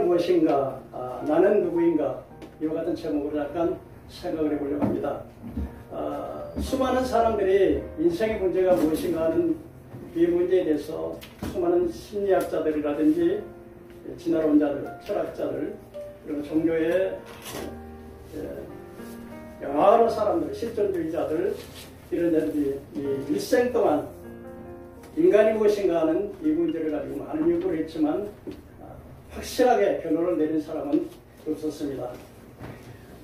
인생은 무엇인가, 나는 누구인가, 이와 같은 제목으로 약간 생각을 해보려고 합니다. 수많은 사람들이 인생의 문제가 무엇인가 하는 이 문제에 대해서 수많은 심리학자들이라든지 지나온 자들, 철학자들, 그리고 종교의 여러 사람들, 실존주의자들, 이런 자들이 일생 동안 인간이 무엇인가 하는 이 문제를 가지고 많은 연구를 했지만 확실하게 결론을 내린 사람은 없었습니다.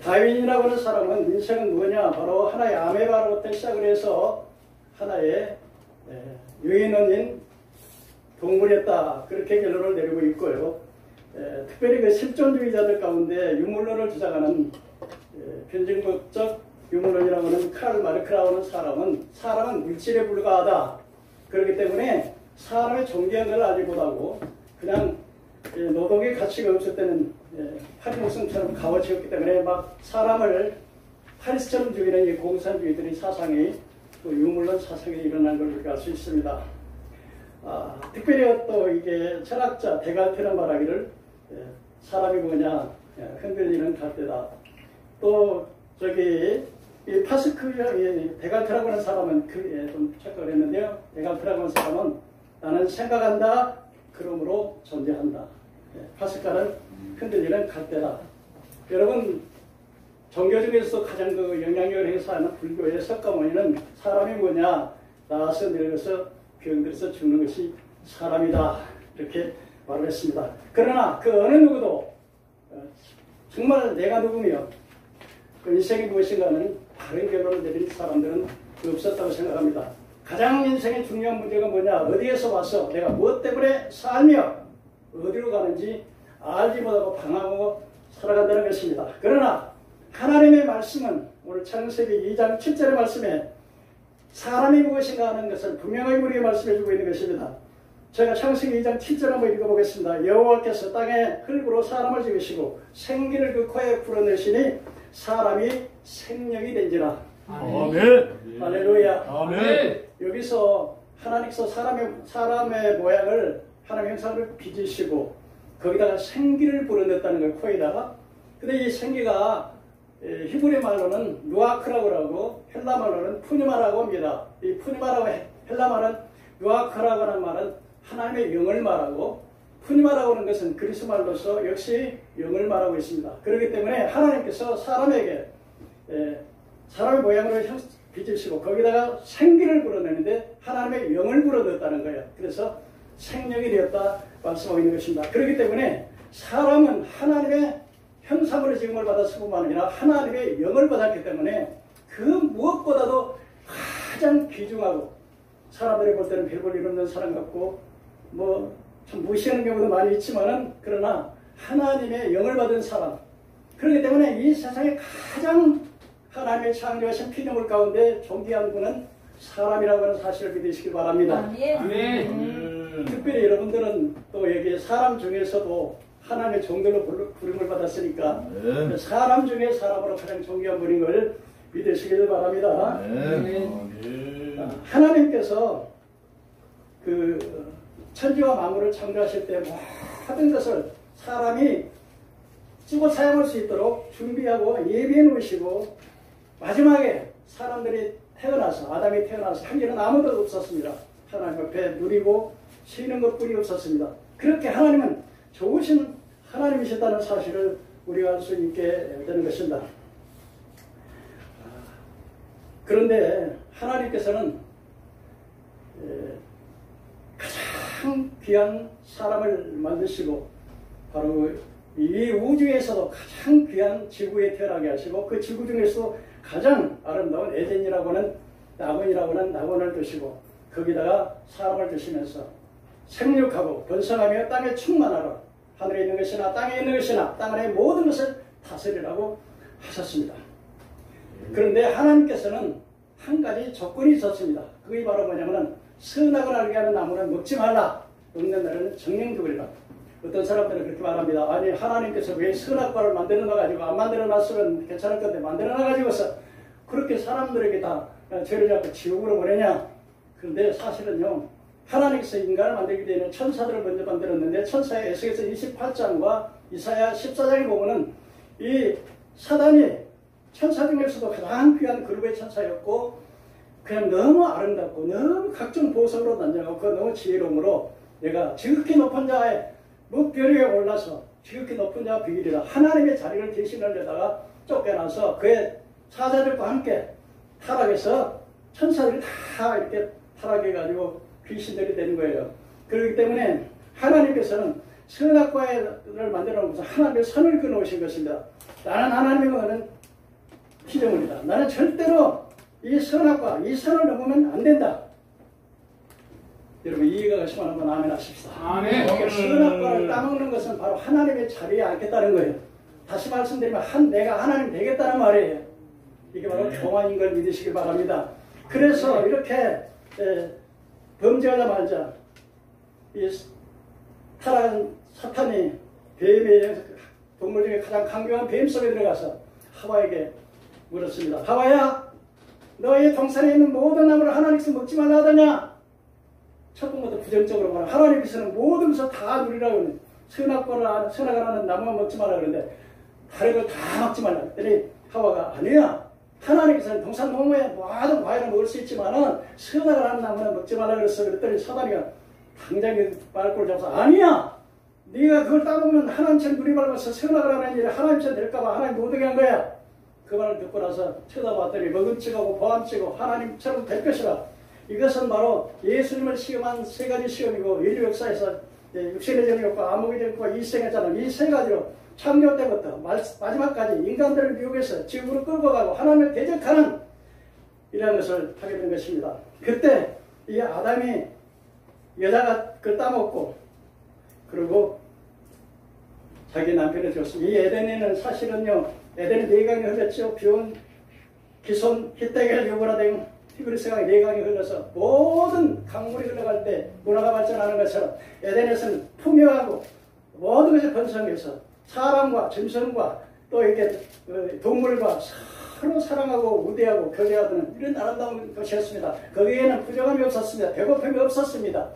다윈이라고 하는 사람은 인생은 뭐냐, 바로 하나의 아메바로부터 시작을 해서 하나의 유인원인 동물이었다, 그렇게 결론을 내리고 있고요. 특별히 그 실존주의자들 가운데 유물론을 주장하는 변증법적 유물론이라고 하는 카를 마르크라고 하는 사람은 물질에 불과하다, 그렇기 때문에 사람의 존귀한 걸 알지 못하고 그냥 노동의 가치가 없을 때는 파리 목숨처럼 가워치웠기 때문에 막 사람을 파리스처럼 죽이는 이 공산주의들의 사상이 또 유물론 사상이 일어난 걸 우리가 알 수 있습니다. 특별히 또 이게 철학자 데갈테는 말하기를 사람이 뭐냐, 흔들리는 갈대다. 또 저기 이 파스크 데갈테라고 하는 사람은 좀 착각을 했는데요. 데갈테라고 하는 사람은 나는 생각한다, 그러므로 존재한다. 파스칼은 흔들리는 갈대다. 여러분, 종교 중에서 가장 그 영향력을 행사하는 불교의 석가모니는 사람이 뭐냐, 나아서 늙어서 병들어서 죽는 것이 사람이다, 이렇게 말을 했습니다. 그러나 그 어느 누구도 정말 내가 누구며 그 인생이 무엇인가는 바른 결론을 내린 사람들은 없었다고 생각합니다. 가장 인생의 중요한 문제가 뭐냐, 어디에서 와서 내가 무엇 때문에 살며 어디로 가는지 알지 못하고 방황하고 살아간다는 것입니다. 그러나 하나님의 말씀은 오늘 창세기 2장 7절의 말씀에 사람이 무엇인가 하는 것을 분명하게 우리에게 말씀해 주고 있는 것입니다. 제가 창세기 2장 7절 한번 읽어보겠습니다. 여호와께서 땅에 흙으로 사람을 지으시고 생기를 그 코에 불어넣으시니 사람이 생명이 된지라. 아멘. 할렐루야. 아멘. 여기서 하나님께서 사람의 모양을 하나님의 형상을 빚으시고 거기다가 생기를 불어넣었다는 거예요, 코에다가. 근데 이 생기가 히브리 말로는 누아크라고 하고 헬라 말로는 푸니마라고 합니다. 이 푸니마라고 헬라 말은 누아크라고 하는 말은 하나님의 영을 말하고 푸니마라고 하는 것은 그리스 말로서 역시 영을 말하고 있습니다. 그렇기 때문에 하나님께서 사람에게 사람의 모양으로 빚으시고 거기다가 생기를 불어넣는데 하나님의 영을 불어넣었다는 거예요. 그래서 생명이 되었다 말씀하고 있는 것입니다. 그렇기 때문에 사람은 하나님의 형상으로 지음을 받았을 뿐만 아니라 하나님의 영을 받았기 때문에 그 무엇보다도 가장 귀중하고 사람들이 볼 때는 별 볼 일 없는 사람 같고 뭐 좀 무시하는 경우도 많이 있지만은 그러나 하나님의 영을 받은 사람, 그렇기 때문에 이 세상에 가장 하나님의 창조하신 피조물 가운데 존귀한 분은 사람이라고 하는 사실을 믿으시기 바랍니다. 아멘. 특별히 여러분들은 또 여기 사람 중에서도 하나님의 종들로 부름을 받았으니까 사람 중에 사람으로 가장 존귀한 분인 걸 믿으시길 바랍니다. 하나님께서 그 천지와 만물을 창조하실 때 모든 것을 사람이 쓰고 사용할 수 있도록 준비하고 예비해 놓으시고 마지막에 사람들이 태어나서 아담이 태어나서 한 일은 아무도 없었습니다. 하나님 옆에 누리고 쉬는 것뿐이 없었습니다. 그렇게 하나님은 좋으신 하나님이셨다는 사실을 우리가 알 수 있게 되는 것입니다. 그런데 하나님께서는 가장 귀한 사람을 만드시고 바로 이 우주에서도 가장 귀한 지구에 태어나게 하시고 그 지구 중에서도 가장 아름다운 에덴이라고 하는 낙원이라고 하는 낙원을 두시고 거기다가 사람을 두시면서 생육하고 번성하며 땅에 충만하라. 하늘에 있는 것이나 땅에 있는 것이나 땅 안의 모든 것을 다스리라고 하셨습니다. 그런데 하나님께서는 한 가지 조건이 있었습니다. 그게 바로 뭐냐면 선악을 알게 하는 나무는 먹지 말라. 먹는 날에는 정령 죽으리라. 어떤 사람들은 그렇게 말합니다. 아니 하나님께서 왜 선악과를 만들어놔가지고 안 만들어놨으면 괜찮을 건데 만들어놔가지고서 그렇게 사람들에게 다 죄를 잡고 지옥으로 보내냐. 그런데 사실은요, 하나님께서 인간을 만들기 전에 천사들을 먼저 만들었는데 천사의 에스겔서 28장과 이사야 14장에 보면은 이 사단이 천사 중에서도 가장 귀한 그룹의 천사였고 그냥 너무 아름답고 너무 각종 보석으로 단장하고 너무 지혜로움으로 내가 지극히 높은 자의 무별 위에 올라서 지극히 높은 자와 비밀이라 하나님의 자리를 대신하려다가 쫓겨나서 그의 사자들과 함께 타락해서 천사들이 다 이렇게 타락해가지고 귀신들이 되는 거예요. 그렇기 때문에 하나님께서는 선악과를 만들어 놓고서 하나님의 선을 끊어오신 것입니다. 나는 하나님의 거는 피조물이다. 나는 절대로 이 선악과 이 선을 넘으면 안 된다. 여러분 이해가 가시면 한번 아멘 하십시다. 아멘. 선악과를 따먹는 것은 바로 하나님의 자리에 앉겠다는 거예요. 다시 말씀드리면 내가 하나님 되겠다는 말이에요. 이게 바로 교만인 걸 믿으시기 바랍니다. 그래서 이렇게 범죄하자마자 이 타락한 사탄이 뱀의 동물 중에 가장 강경한 뱀 속에 들어가서 하와에게 물었습니다. 하와야, 너의 동산에 있는 모든 나무를 하나님께서 먹지 말라 하더냐? 첫 번부터 부정적으로 말하면 하나님께서는 모든 것을 다 누리라고 하는 선악을 하는 나무만 먹지 말라 그러는데 다른 걸 다 먹지 말라 그랬더니 하와가 아니야. 하나님께서는 동산 나무에 모든 과일을 먹을 수 있지만은 선악을 하는 나무는 먹지 말라 그랬어. 그랬더니 사단이가 당장 말꼬를 잡아서 아니야. 네가 그걸 따먹으면 하나님처럼 누리밟아서 선악을 하는 일이 하나님처럼 될까봐 하나님 못하게 한 거야. 그 말을 듣고 나서 쳐다봤더니 먹음직하고 보암직하고 하나님처럼 될 것이라. 이것은 바로 예수님을 시험한 세 가지 시험이고 인류 역사에서 육신의 정욕과 암흑의 정욕과 이생했잖아. 이 세 가지로 창조 때부터 마지막까지 인간들을 미혹해서 지구로 끌고 가고 하나님을 대적하는 이런 것을 하게 된 것입니다. 그때 이 아담이 여자가 그걸 따먹고 그리고 자기 남편을 줬습니다. 이 에덴에는 사실은요, 에덴에 4강이 흘렀죠. 비온, 기손, 히데겔, 유브라등, 티그리스강이 4강이 흘러서 모든 강물이 흘러갈 때 문화가 발전하는 것처럼 에덴에서는 풍요하고 모든 것을 번성해서 사람과 짐승과 또 이렇게 동물과 서로 사랑하고 우대하고 교제하는 이런 아름다운 것이었습니다. 거기에는 부정함이 없었습니다. 배고픔이 없었습니다.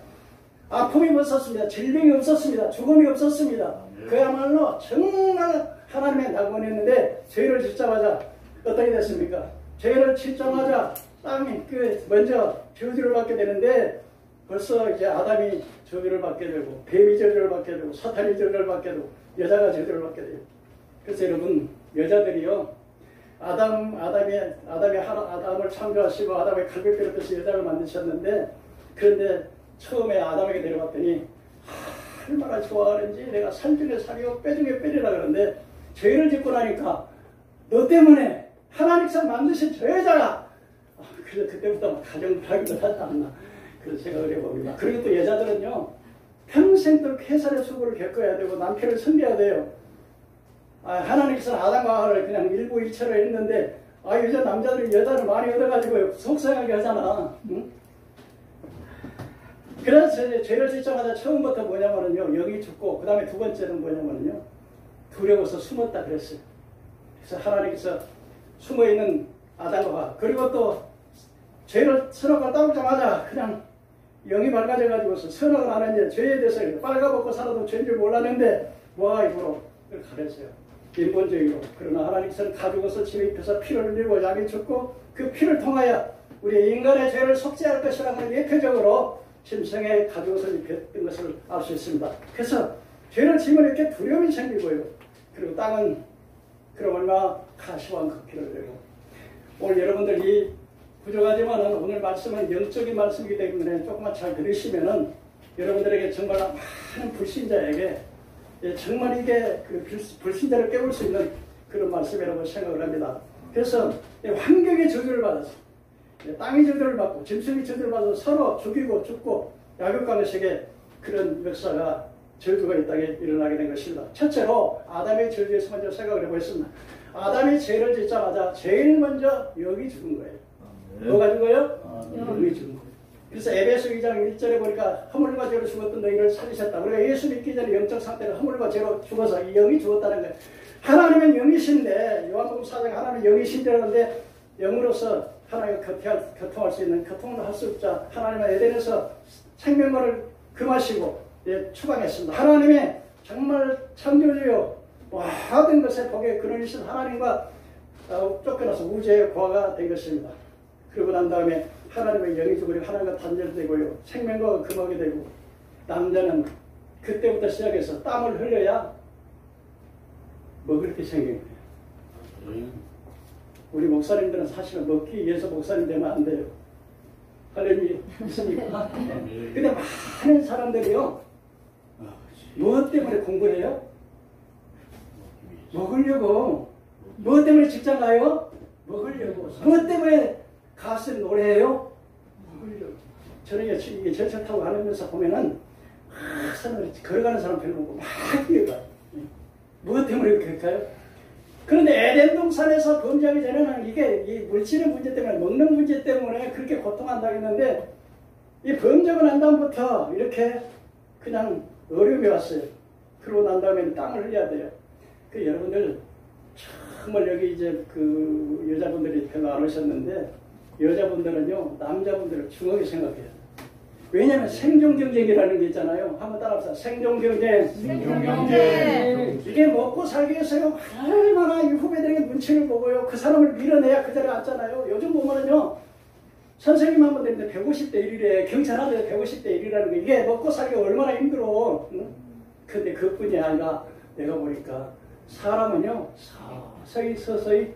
아픔이 없었습니다. 질병이 없었습니다. 죽음이 없었습니다. 그야말로 정말 하나님의 낙원이었는데 죄를 짓자마자 어떻게 됐습니까? 죄를 짓자마자 땅이 먼저 저주를 받게 되는데 벌써 이제 아담이 저주를 받게 되고 뱀이 저주를 받게 되고 사탄이 저주를 받게 되고 여자가 저주를 받게 돼요. 그래서 여러분 여자들이요 아담을 창조하시고 아담의 갈비뼈를 떠서 여자를 만드셨는데 그런데 처음에 아담에게 데려갔더니 얼마나 좋아하는지 내가 살 중에 살이요 뼈 중에 뼈리라 그러는데 죄를 짓고 나니까 너 때문에 하나님께서 만드신 저 여자가 그래서 그때부터 가정불화기도 하지 않나 그런 생각을 해봅니다. 그리고 또 여자들은요 평생 또 쾌살의 수고를 겪어야 되고 남편을 섬겨야 돼요. 하나님께서는 아담과 하와를 그냥 일부 일체로 했는데 요즘 남자들이 여자를 많이 얻어가지고 속상하게 하잖아. 응? 그래서 죄를 짓자마자 처음부터 뭐냐면요 영이 죽고 그 다음에 두 번째는 뭐냐면요 두려워서 숨었다 그랬어요. 그래서 하나님께서 숨어있는 아담과 그리고 또 죄를 선악을 따먹자마자 그냥 영이 밝아져가지고서 선악을 하는 일 죄에 대해서 빨가벗고 살아도 죄인 줄 몰랐는데 모아입으로 그걸 가렸어요. 일본적으로. 그러나 하나님께서는 가죽옷을 침입해서 피를 흘리고 양이 죽고 그 피를 통하여 우리 인간의 죄를 속죄할 것이라는 예표적으로 짐승의 가죽옷을 입혔던 것을 알 수 있습니다. 그래서 죄를 지면 이렇게 두려움이 생기고요. 그리고 땅은 그럼 얼마나 가시wan 극기를 내고 오늘 여러분들 이 부족하지만은 오늘 말씀은 영적인 말씀이기 때문에 조금만 잘 들으시면은 여러분들에게 정말 많은 불신자에게 정말 이게 그 불신자를 깨울 수 있는 그런 말씀이라고 생각을 합니다. 그래서 환경의 저주를 받았어요. 땅이 저주를 받고 짐승이 저주를 받아서 서로 죽이고 죽고 약육강식의 그런 역사가 저주가 이 땅에 일어나게 된 것입니다. 첫째로 아담의 저주에서 먼저 생각을 해보겠습니다. 아담이 죄를 짓자마자 제일 먼저 영이 죽은 거예요. 뭐가 죽어요? 영이 죽은 거예요. 그래서 에베소 2장 1절에 보니까 허물과 죄로 죽었던 너희를 살리셨다. 우리가 예수 믿기 전에 영적 상태는 허물과 죄로 죽어서 이 영이 죽었다는 거예요. 하나님은 영이신데 요한복음 4장 하나님은 영이신데라는데 영으로서 하나님과 교통할 수 있는 교통을 할 수 없자 하나님은 에덴에서 생명과를 금하시고 추방했습니다. 하나님의 정말 창조주요 모든 것에 복에 근원이신 하나님과 쫓겨나서 우주의 고아가 된 것입니다. 그러고 난 다음에 하나님의 영이 죽으려 하나님과 단절되고요. 생명과가 금하게 되고 남자는 그때부터 시작해서 땀을 흘려야 먹을 게 생긴 거예요. 우리 목사님들은 사실은 먹기 위해서 목사님 되면 안 돼요. 할렐루야 있습니까? 근데 많은 사람들이요. 무엇 때문에 공부해요? 먹으려고. 무엇 때문에 직장 가요? 먹으려고. 무엇 때문에 가수 노래해요? 먹으려고. 저는 이게 전철 타고 가면서 보면은 걸어가는 사람 별로 없고 막 뛰어가요. 무엇 때문에 그렇게 할까요? 그런데 에덴 동산에서 범죄하기 전에는 이게 이 물질의 문제 때문에 먹는 문제 때문에 그렇게 고통한다고 했는데 이 범죄가 난 다음부터 이렇게 그냥 어려움이 왔어요. 그러고 난 다음에는 땀을 흘려야 돼요. 그 여러분들 정말 여기 이제 그 여자분들이 별로 안 오셨는데 여자분들은요 남자분들을 중하게 생각해요. 왜냐하면 생존 경쟁이라는 게 있잖아요. 한번 따라합시다. 생존 경쟁. 생존 경쟁. 이게 먹고 살기 위해서요 얼마나 이 후배들에게 눈치를 보고요 그 사람을 밀어내야 그 자리에 앉잖아요. 요즘 보면은요 선생님 한 번 되는데 150대 1이래. 경찰 하는데 150대 1이라는 게 이게 먹고 살기 얼마나 힘들어. 응? 근데 그뿐이 아니라 내가 보니까 사람은요 서서히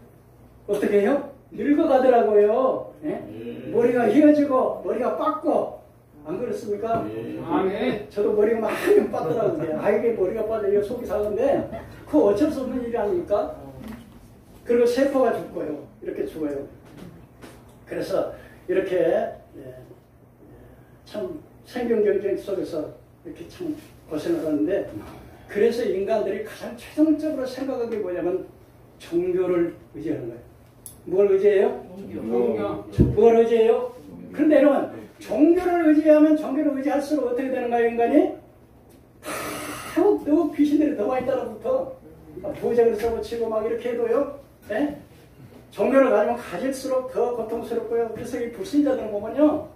어떻게 해요? 늙어가더라고요. 예? 머리가 휘어지고 머리가 빠고 안 그렇습니까? 아멘. 저도 머리가 많이 빠더라고요. 이게 머리가 빠져 속이 상한데 그거 어쩔 수 없는 일이 아닙니까? 그리고 세포가 죽고요. 이렇게 죽어요. 그래서 이렇게 참 생존 경쟁 속에서 이렇게 참 고생을 하는데 그래서 인간들이 가장 최종적으로 생각하는 게 뭐냐면 종교를 의지하는 거예요. 뭘 의지해요? 종교. 뭘 의지해요? 그런데 여러분 종교를 의지하면 종교를 의지할수록 어떻게 되는가요, 인간이? 또 귀신들이 더 많이 따라붙어. 보장을 써붙이고 막 이렇게 해도요. 예? 종교를 가지면 가질수록 더 고통스럽고요. 그래서 이 불신자들 보면요.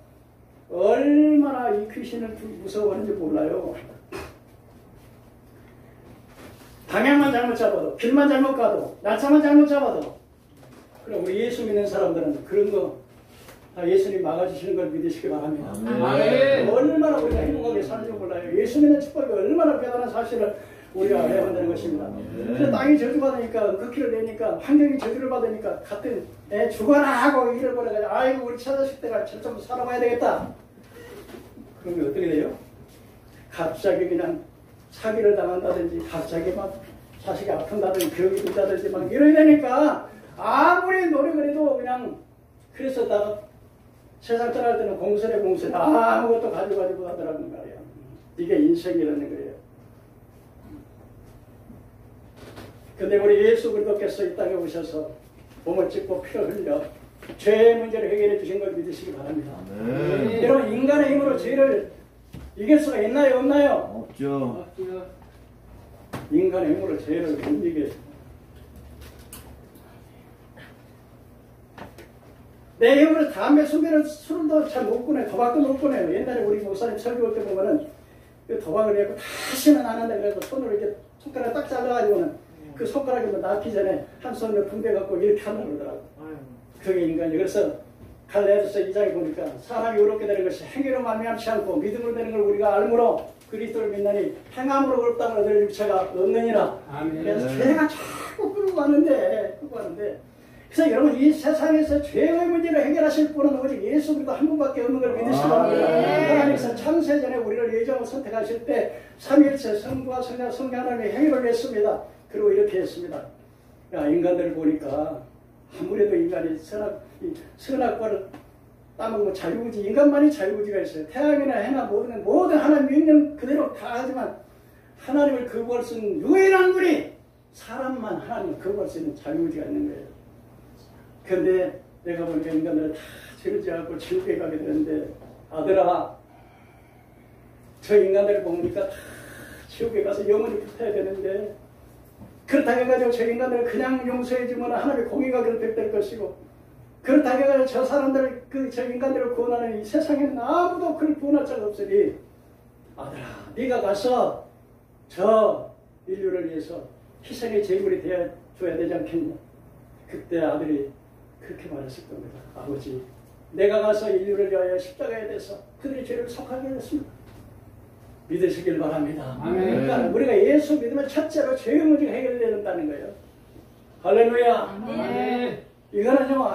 얼마나 이 귀신을 무서워하는지 몰라요. 방향만 잘못 잡아도, 길만 잘못 가도, 날짜만 잘못 잡아도. 그럼 우리 예수 믿는 사람들은 그런 거 예수님 막아주시는 걸 믿으시기 바랍니다. 아멘. 얼마나 우리가 행복하게 사는지 몰라요. 예수 믿는 축복이 얼마나 대단한 사실을 우리가 알아야 한다는 것입니다. 근데 땅이 저주받으니까 극기를 내니까 환경이 저주를 받으니까 같은 죽어라 하고 일을 벌여가지고 아이고 우리 처자식 때가 저좀 살아봐야 되겠다. 그러면 어떻게 돼요? 갑자기 그냥 사기를 당한다든지 갑자기 막 자식이 아픈다든지 병이 든다든지 막 이러게 되니까 아무리 노력을 해도 그냥 그래서 나 세상 떠날 때는 공설에 아무것도 가지고 하더라는 말이에요. 이게 인생이라는 거예요. 근데 우리 예수 그리스도께서 이 땅에 오셔서 몸을 찢고 피를 흘려 죄의 문제를 해결해 주신 걸 믿으시기 바랍니다. 여러분 인간의 힘으로 죄를 이길 수가 있나요? 없나요? 없죠. 인간의 힘으로 죄를 못 이겨요. 내 힘으로 담배, 수배를, 술도 잘 못 꺼내요. 도박도 못 꺼내요. 옛날에 우리 목사님 설교할 때 보면은 도박을 해고 다시는 안 한다 그래서 손으로 이렇게 손가락 딱 잘라가지고는 그 손가락이 뭐 낫기 전에 한 손으로 붕대 갖고 이렇게 하는 거더라고. 그게 인간이. 그래서 갈라디아서 2장에 보니까 사람이 의롭게 되는 것이 행위로 말미암지 않고 믿음으로 되는 걸 우리가 알므로 그리스도를 믿나니 행함으로 의롭다고 얻을 육체가 없느니라. 아멘. 그래서 죄가 자꾸 끌고 가는데 그래서 여러분 이 세상에서 죄의 문제를 해결하실 분은 오직 예수 그리스도 한 분밖에 없는 걸 믿으시기 바랍니다. 하나님께서 창세전에 우리를 예정을 선택하실 때 삼위일체 성부와 성자 성령 하나님의 행위를 했습니다. 그리고 이렇게 했습니다. 야, 인간들을 보니까 아무래도 인간이 선악과를 따먹고 자유의지, 인간만이 자유의지가 있어요. 태양이나 해나 모든 하나님 명령 그대로 다 하지만 하나님을 거부할 수 있는 유일한 분이 사람만 하나님을 거부할 수 있는 자유의지가 있는 거예요. 그런데 내가 보니까 인간들은 다 죄를 지어갖고 지옥에 가게 되는데 아들아 저 인간들을 보니까 다 지옥에 가서 영원히 붙어야 되는데 그렇다고 해가지고 저 인간들을 그냥 용서해주면 하나님의 공의가 결핍될 것이고 그렇다고 해서 저 사람들, 저 인간들을 구원하는 이 세상에는 아무도 그를 구원할 자가 없으니 아들아, 네가 가서 저 인류를 위해서 희생의 제물이 되어줘야 되지 않겠냐. 그때 아들이 그렇게 말했을 겁니다. 아버지, 내가 가서 인류를 위하여 십자가에 대해서 그들의 죄를 속하게 하겠습니다. 믿으시길 바랍니다. 아멘. 그러니까 우리가 예수 믿으면 첫째로 죄의 문제가 해결된다는 거예요. 할렐루야. 아멘. 이거는요,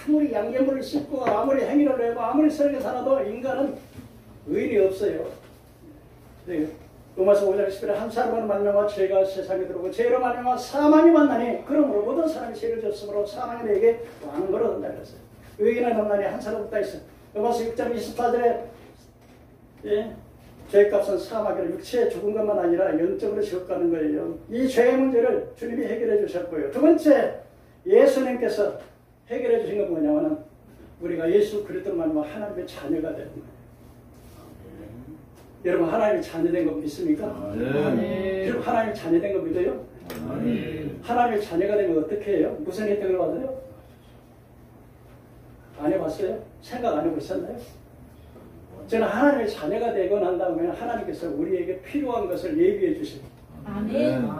아무리 양계물을 씹고 아무리 행위를 내고 아무리 선하게 살아도 인간은 의인이 없어요. 네. 로마서 5장 10절에 한 사람으로 말미암아 죄가 세상에 들어오고 죄로 말미암아 사망이 왔나니 그러므로 모든 사람이 죄를 졌으므로 사망이 내게 왕으로 온다 그랬어요. 의인은 없나니 한 사람 없다 했어요. 로마서 6장 24절에 예, 죄값은 사망이라 육체의 죽은 것만 아니라 영적으로 지옥가는 거예요. 이 죄의 문제를 주님이 해결해 주셨고요. 두 번째, 예수님께서 해결해 주신 건 뭐냐면 우리가 예수 그리스도로 말미암아 하나님의 자녀가 되는 거예요. 여러분, 하나님의 자녀된 거 믿습니까? 여러분, 하나님의 자녀된 거 믿어요? 하나님의 자녀가 되면 어떻게 해요? 무슨 혜택을 받아요? 안 해봤어요? 생각 안 해보셨나요? 저는 하나님의 자녀가 되고 난 다음에 하나님께서 우리에게 필요한 것을 예비해 주세요.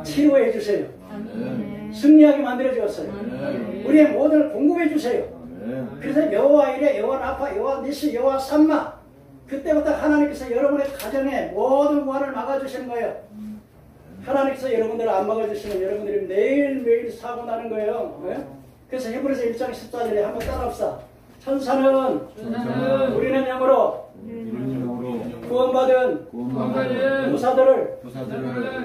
치료해 주세요. 승리하게 만들어 주었어요. 우리의 모든 걸 공급해 주세요. 그래서 여호와 이레, 여호와 라파, 여호와 니시, 여호와 삼마, 그때부터 하나님께서 여러분의 가정에 모든 무한을 막아주시는 거예요. 하나님께서 여러분들을 안 막아주시면 여러분들이 매일매일 사고 나는 거예요. 네? 그래서 히브리서 1장 14절에 한번 따라합시다. 천사는 우리는 영으로 구원받은 무사들을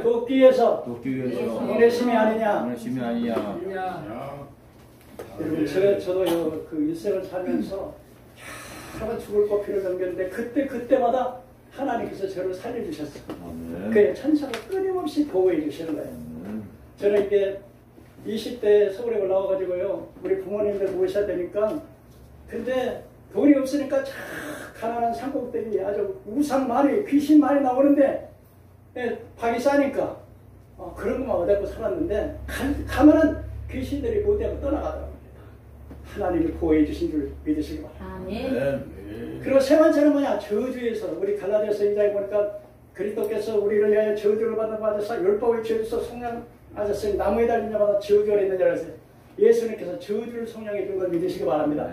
돕기 위해서 보내심이 아니냐. 여러분, 저도 그 일생을 살면서 여러 죽을 고피를 넘겼는데 그때마다 하나님께서 저를 살려주셨어요. 그 천사가 끊임없이 보호해 주시는 거예요. 저는 이게 20대 서울에 올라와가지고요, 우리 부모님들 모셔야 되니까, 근데 돈이 없으니까 참 가난한 상공들이 아주 우상 많이, 귀신 많이 나오는데, 밥이 싸니까 그런 것만 얻고 살았는데, 가면은 귀신들이 못하고 떠나가더라고요. 하나님이 보호해 주신 줄 믿으시기 바랍니다. 그리고 세 번째는 뭐냐? 저주에서, 우리 갈라디아서 2장에 보니까 그리스도께서 우리를 위하여 저주를 받으사 율법의 죄에서 속량하셨으니 나무에 달린 자마다 저주가 있는 자라 했어요. 예수님께서 저주를 속량해 준 걸 믿으시기 바랍니다.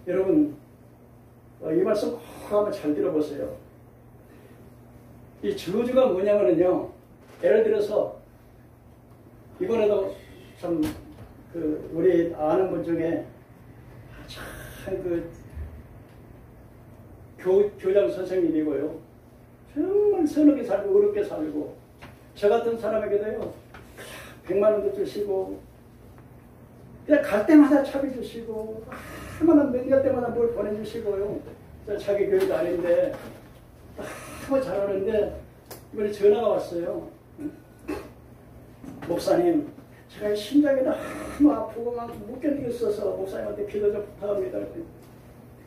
여러분, 이 말씀 꼭 한번 잘 들어보세요. 이 저주가 뭐냐면요, 예를 들어서 이번에도 참 우리 아는 분 중에 참 교장 선생님이고요, 정말 선하게 살고 어렵게 살고, 저 같은 사람에게도요 100만 원도 주시고 그냥 갈 때마다 차비 주시고 얼마나 명절 때마다 뭘 보내주시고요. 자기 교회도 아닌데 너무 잘하는데 이번에 전화가 왔어요. 목사님, 제가 심장이 너무 아프고 막 못 견디겠어서 목사님한테 기도 좀 부탁합니다.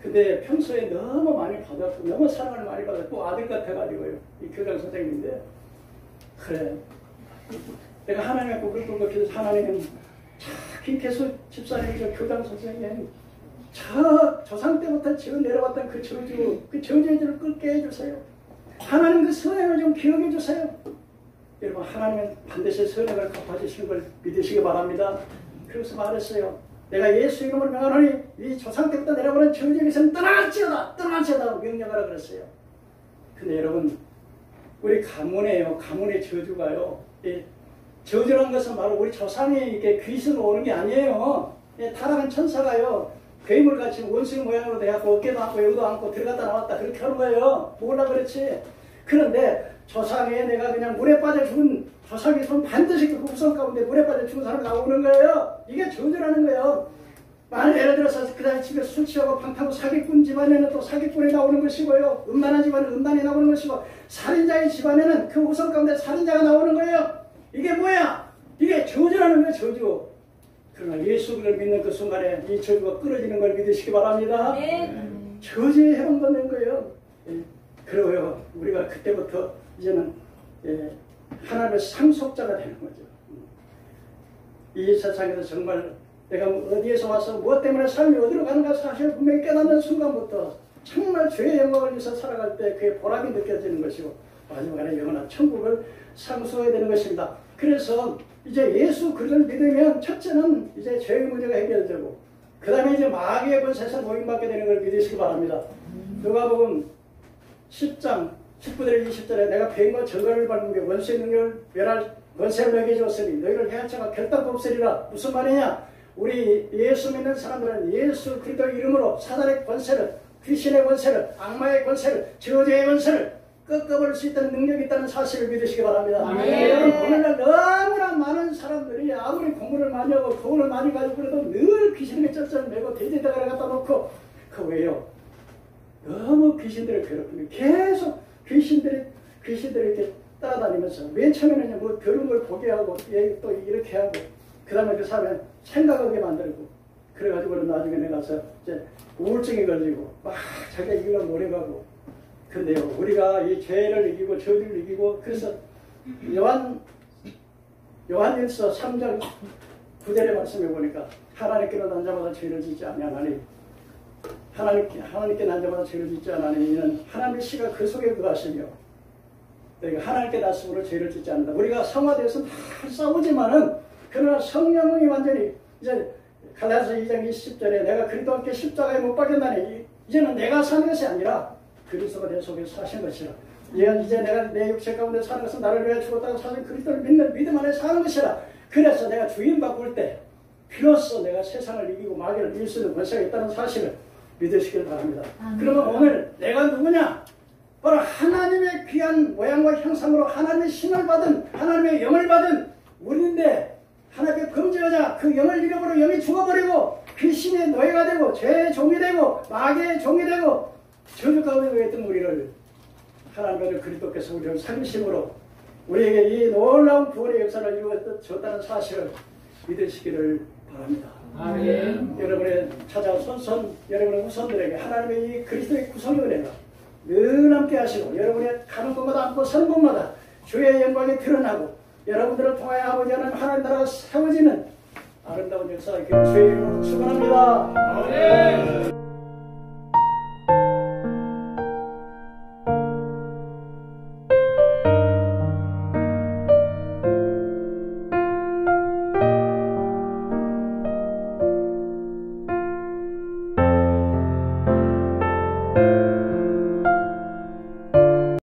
근데 평소에 너무 많이 받았고 너무 사랑을 많이 받았고 또 아들 같아가지고요, 이 교장 선생님인데, 그래, 내가 하나님의 복을 꾼 것 같아서 하나님은 김태수 집사님, 저 교장 선생님, 저 조상 때부터 지어 내려왔던 그 저주, 그 저주의 줄을 끊게 해주세요. 하나님 그 선행을 좀 기억해 주세요. 여러분, 하나님은 반드시 선행을 갚아주시는 걸 믿으시기 바랍니다. 그래서 말했어요. 내가 예수 이름으로 명하노니 이 조상 때부터 내려오는 저주에게서는 떠나갈지어다, 떠나갈지어다 명령하라 그랬어요. 근데 여러분, 우리 가문에요, 가문의 저주가요, 저주라는 것은 바로 우리 조상이 이렇게 귀신으로 오는 게 아니에요. 타락한 천사가요, 괴물같이 원숭이 모양으로 돼갖고 어깨도 안고 여기도 안고 들어갔다 나왔다 그렇게 하는 거예요. 몰라 그렇지. 그런데 조상에 내가 그냥 물에 빠져 죽은 조상이 좀 반드시 그 후손 가운데 물에 빠져 죽은 사람이 나오는 거예요. 이게 저주라는 거예요. 만약 예를 들어서 그 다음에 집에 술 취하고 방 타고 사기꾼 집안에는 또 사기꾼이 나오는 것이고요, 음란한 집안에는 음란이 나오는 것이고, 살인자의 집안에는 그 후손 가운데 살인자가 나오는 거예요. 이게 뭐야? 이게 저주라는 거예요, 저주. 그러나 예수를 믿는 그 순간에 이 저주가 끊어지는 걸 믿으시기 바랍니다. 저주의 해방 받는 거예요. 그러고요, 우리가 그때부터 이제는 하나님의 상속자가 되는 거죠. 이 세상에서 정말 내가 어디에서 와서 무엇 때문에 삶이 어디로 가는가 사실을 분명히 깨닫는 순간부터 정말 주의 영광을 위해서 살아갈 때 그의 보람이 느껴지는 것이고 마지막에 영원한 천국을 상수해야 되는 것입니다. 그래서 이제 예수 그리스도를 믿으면 첫째는 이제 죄의 문제가 해결되고 그 다음에 이제 마귀의 권세에서 노임받게 되는 걸 믿으시기 바랍니다. 누가복음 10장 19절 20절에 내가 뱀과 정갈을 밟은 게 원수의 능력을 멸할 권세를 너에게 주었으니 너희를 해하자가 결단코 없으리라. 무슨 말이냐? 우리 예수 믿는 사람들은 예수 그리스도의 이름으로 사단의 권세를, 귀신의 권세를, 악마의 권세를, 저주의 권세를 꺾어버릴 수 있다는 능력이 있다는 사실을 믿으시기 바랍니다. 여러분 오늘날 너무나 많은 사람들이 아무리 공부를 많이 하고 돈을 많이 가지고 그래도 늘 귀신에게 쩔쩔 매고 돼지대가리 갖다 놓고 그 왜요? 너무 귀신들을 괴롭히는 계속 귀신들이 이렇게 따라다니면서 맨 처음에는 뭐 더러운 걸 보게 하고 또 이렇게 하고 그 다음에 그 사람을 생각하게 만들고 그래가지고는 나중에 내가서 이제 우울증이 걸리고 막 자기가 이기려고 노력하고 근데요 우리가 이 죄를 이기고 저주를 이기고 그래서 요한일서 3장 9절의 말씀에 보니까 하나님께로 난 자마다 죄를 짓지 아니하나니 하나님께 난 자마다 죄를 짓지 않으니 이는 하나님의 씨가 그 속에 거하시며 그러니까 하나님께 나스으로 죄를 짓지 않는다. 우리가 성화되어서 다 싸우지만은 그러나 성령이 완전히 이제 갈라디아서 2장 20절에 내가 그리스도와 함께 십자가에 못 박혔나니 이제는 내가 사는 것이 아니라 그리스도가 내 속에 사신 것이라. 이제 내가 내 육체 가운데 사는 것은 나를 위해 죽었다고 사신 그리스도를 믿는 믿음 안에 사는 것이라. 그래서 내가 주인 바꿀 때 비로소 내가 세상을 이기고 마귀를 이길 수 있는 권세가 있다는 사실을 믿으시길 바랍니다. 그러면 오늘 내가 누구냐? 바로 하나님의 귀한 모양과 형상으로 하나님의 신을 받은 하나님의 영을 받은 우리인데 하나님의 범죄하자 그 영을 잃어버리고 영이 죽어버리고 귀신의 노예가 되고 죄의 종이 되고 마귀의 종이 되고 저주 가운데 있던 우리를 하나님의 그리스도께서 우리를 살리심으로 우리에게 이 놀라운 구원의 역사를 이루어졌다는 사실을 믿으시기를 바랍니다. 아멘. 여러분의 찾아온 여러분의 후손들에게 하나님의 이 그리스도의 구성의 은혜가 늘 함께 하시고 여러분의 가는 곳마다 앉고 서는 곳마다 주의 영광이 드러나고 여러분들을 통하여 아버지 하나님 나라가 세워지는 아름다운 역사가 있기를 주의 이름으로 축원합니다. 아멘. 아멘.